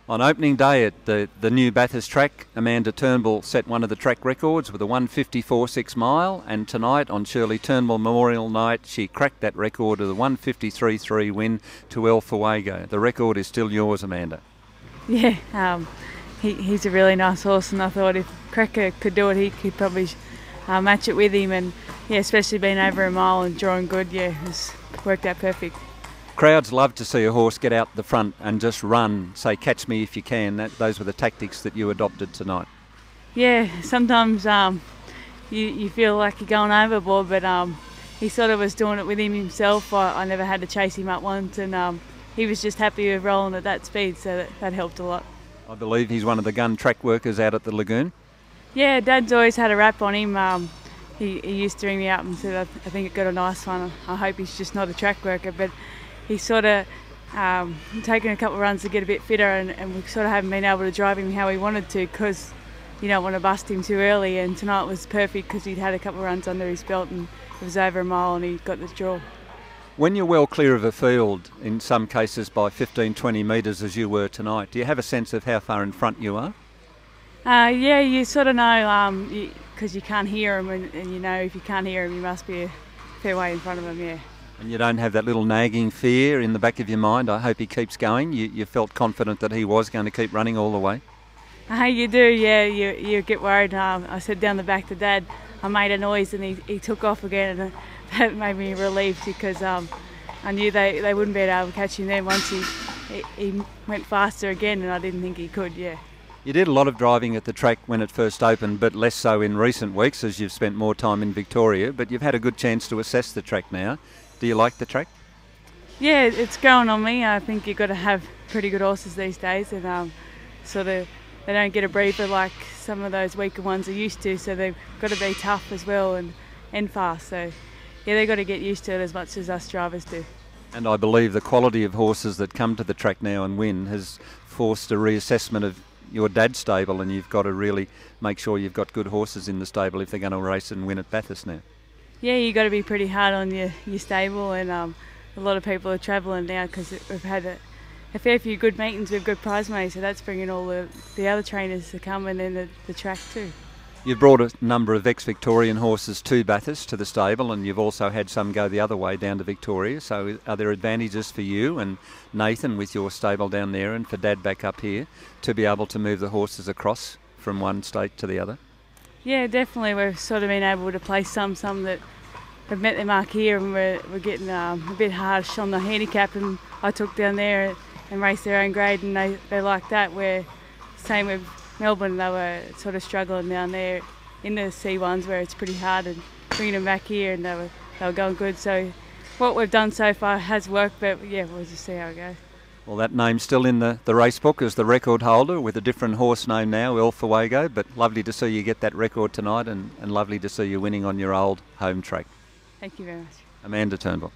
On opening day at the new Bathurst track, Amanda Turnbull set one of the track records with a 1:54.6 mile, and tonight on Shirley Turnbull Memorial Night she cracked that record with a 1:53.3 win to El Fuego. The record is still yours, Amanda. Yeah, he's a really nice horse, and I thought if Cracker could do it, he could probably match it with him, and yeah, especially being over a mile and drawing good, yeah, it's worked out perfect. Crowds love to see a horse get out the front and just run, say catch me if you can. Those were the tactics that you adopted tonight. Yeah, sometimes you feel like you're going overboard, but he sort of was doing it with him himself. I never had to chase him up once, and he was just happy with rolling at that speed, so that helped a lot. I believe he's one of the gun track workers out at the lagoon. Yeah, Dad's always had a rap on him. He used to ring me up and said, I think it got a nice one. I hope he's just not a track worker, but he's sort of taken a couple of runs to get a bit fitter, and we sort of haven't been able to drive him how he wanted to because you don't want to bust him too early, and tonight was perfect because he'd had a couple of runs under his belt and it was over a mile and he got the draw. When you're well clear of a field, in some cases by 15-20 metres as you were tonight, do you have a sense of how far in front you are? Yeah, you sort of know because you can't hear him, and you know if you can't hear him you must be a fair way in front of him, yeah. And you don't have that little nagging fear in the back of your mind, I hope he keeps going. You felt confident that he was going to keep running all the way? You do, yeah. You get worried. I said down the back to Dad, I made a noise and he took off again, and that made me relieved because I knew they wouldn't be able to catch him then once he went faster again, and I didn't think he could, yeah. You did a lot of driving at the track when it first opened, but less so in recent weeks as you've spent more time in Victoria, but you've had a good chance to assess the track now. Do you like the track? Yeah, it's growing on me. I think you've got to have pretty good horses these days, and sort of they don't get a breather like some of those weaker ones are used to, so they've got to be tough as well and fast. So yeah, they've got to get used to it as much as us drivers do. And I believe the quality of horses that come to the track now and win has forced a reassessment of your dad's stable, and you've got to really make sure you've got good horses in the stable if they're going to race and win at Bathurst now. Yeah, you've got to be pretty hard on your stable, and a lot of people are travelling now because we've had a fair few good meetings with good prize money, so that's bringing all the other trainers to come, and then the track too. You've brought a number of ex-Victorian horses to Bathurst, to the stable, and you've also had some go the other way down to Victoria, so are there advantages for you and Nathan with your stable down there and for Dad back up here to be able to move the horses across from one state to the other? Yeah, definitely. We've sort of been able to place some that have met their mark here, and we're getting a bit harsh on the handicap, and I took down there and raced their own grade, and they like that. Where same with Melbourne, they were sort of struggling down there in the C1s where it's pretty hard, and bringing them back here, and they were going good. So what we've done so far has worked, but yeah, we'll just see how it goes. Well, that name's still in the race book as the record holder with a different horse name now, El Fuego, but lovely to see you get that record tonight, and lovely to see you winning on your old home track. Thank you very much. Amanda Turnbull.